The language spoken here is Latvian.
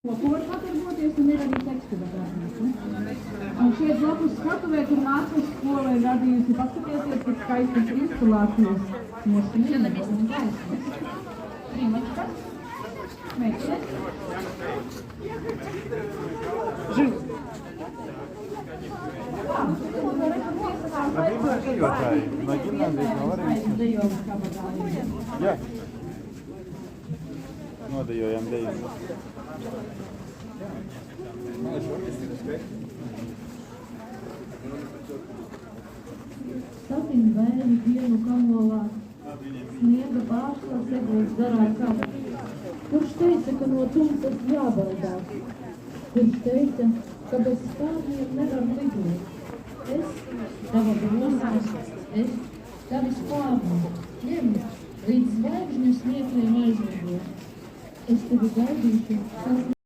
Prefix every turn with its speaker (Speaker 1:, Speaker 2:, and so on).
Speaker 1: Kopot padarboties un ir arī tekstila darbības. Un šeit blakus skatuvē, kur mākslas skola ir radījusi, paskatieties, cik skaistas instalācijas no sniega un gaismas. Rīmačkas, meķes.
Speaker 2: На гимназии говорили. Jā. Nodejojam dejumu.
Speaker 3: Sapņu vēju dienu kamolā, sniega pārslas eglis garā kapa. Kurš teica, ka no tumsas jābaidās? Kurš teica, ka bez spārniem nevar lidot? Es, tava brosas, es, tavi spārni, ņem, līdz zvaigžņu smiekliem aizlido. Es tevi gaidīšu,